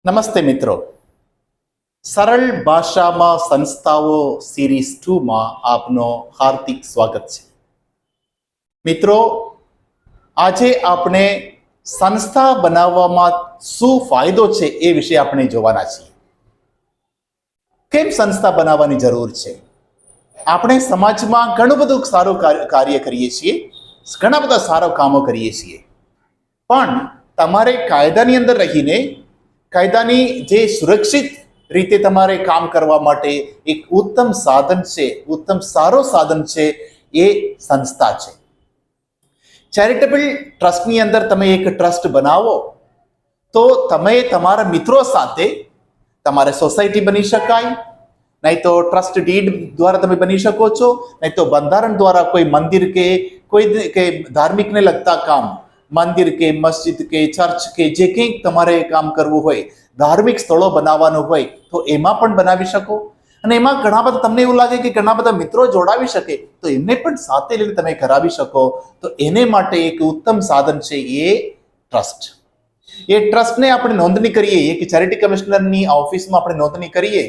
નમસ્તે મિત્રો, સરળ ભાષામાં સંસ્થાઓ સિરીઝ 2માં આપનો હાર્દિક સ્વાગત છે. મિત્રો, આજે આપણે સંસ્થા બનાવવામાં શું ફાયદો છે એ વિશે આપણે જોવાના છીએ. કેમ સંસ્થા બનાવવાની જરૂર છે? આપણે સમાજમાં ઘણું બધું સારું કાર્ય કરીએ છીએ, ઘણા બધા સારા કામો કરીએ છીએ, પણ તમારે કાયદાની અંદર રહીને કાયદાની જે સુરક્ષિત રીતે તમારે કામ કરવા માટે એક ઉત્તમ સાધન છે, ઉત્તમ સારો સાધન છે એ સંસ્થા છે. ચેરિટેબલ ટ્રસ્ટની અંદર તમે એક ટ્રસ્ટ બનાવો તો તમે તમારા મિત્રો સાથે તમારે સોસાયટી બની શકાય, નહીં તો ટ્રસ્ટ ડીડ દ્વારા તમે બની શકો છો, નહીં તો બંધારણ દ્વારા કોઈ મંદિર કે કોઈ કે ધાર્મિકને લગતા કામ, મંદિર કે મસ્જિદ કે ચર્ચ કે જે કંઈક તમારે કામ કરવું હોય, ધાર્મિક સ્થળો બનાવવાનું હોય તો એમાં પણ બનાવી શકો. અને એમાં ઘણા બધા તમને એવું લાગે કે ઘણા બધા મિત્રો જોડાવી શકે તો એમને પણ સાથે લઈને તમે કરાવી શકો. તો એને માટે એક ઉત્તમ સાધન છે એ ટ્રસ્ટ. એ ટ્રસ્ટને આપણે નોંધણી કરીએ, એક ચેરિટી કમિશનરની ઓફિસમાં આપણે નોંધણી કરીએ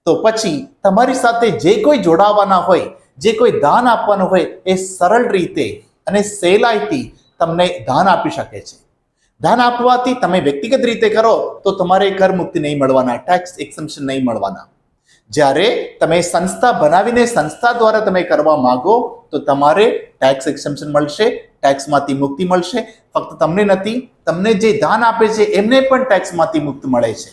તો પછી તમારી સાથે જે કોઈ જોડાવાના હોય, જે કોઈ દાન આપવાનું હોય એ સરળ રીતે અને સહેલાઈથી તમને દાન આપી શકે છે. દાન આપવાથી તમે વ્યક્તિગત રીતે કરો તો તમારે કર મુક્તિ નહીં મળવાના, ટેક્સ એક્સેમ્પશન નહીં મળવાના. જ્યારે તમે સંસ્થા બનાવીને સંસ્થા દ્વારા તમે કરવા માંગો તો તમારે ટેક્સ એક્સેમ્પશન મળશે, ટેક્સમાંથી મુક્તિ મળશે. ફક્ત તમને નથી, તમને જે દાન આપે છે એમને પણ ટેક્સમાંથી મુક્તિ મળે છે.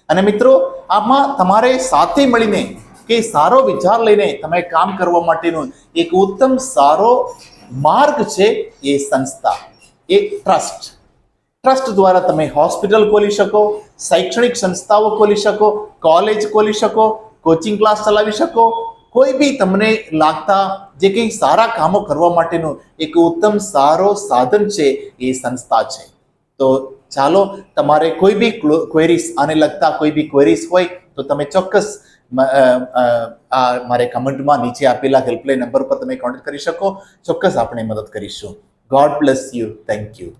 અને મિત્રો, આમાં તમારે સાથે મળીને કે સારો વિચાર લઈને તમે કામ કરવા માટેનો એક ઉત્તમ સારો માર્ગ છે એ સંસ્થા, એ ટ્રસ્ટ. ટ્રસ્ટ દ્વારા તમે હોસ્પિટલ ખોલી શકો, શૈક્ષણિક સંસ્થાઓ ખોલી શકો, કોલેજ ખોલી શકો, કોચિંગ ક્લાસ ચલાવી શકો, કોઈ બી તમને લાગતા જે કંઈ સારા કામો કરવા માટેનું એક ઉત્તમ સારો સાધન છે એ સંસ્થા છે. તો ચાલો, તમારે કોઈ બી ક્વેરીઝ આને લગતા કોઈ બી ક્વેરીઝ હોય તો તમે ચોક્કસ મારે કમેન્ટમાં નીચે આપેલા હેલ્પલાઇન નંબર પર તમે કોન્ટેક્ટ કરી શકો. ચોક્કસ આપણે મદદ કરીશું. God bless you. Thank you.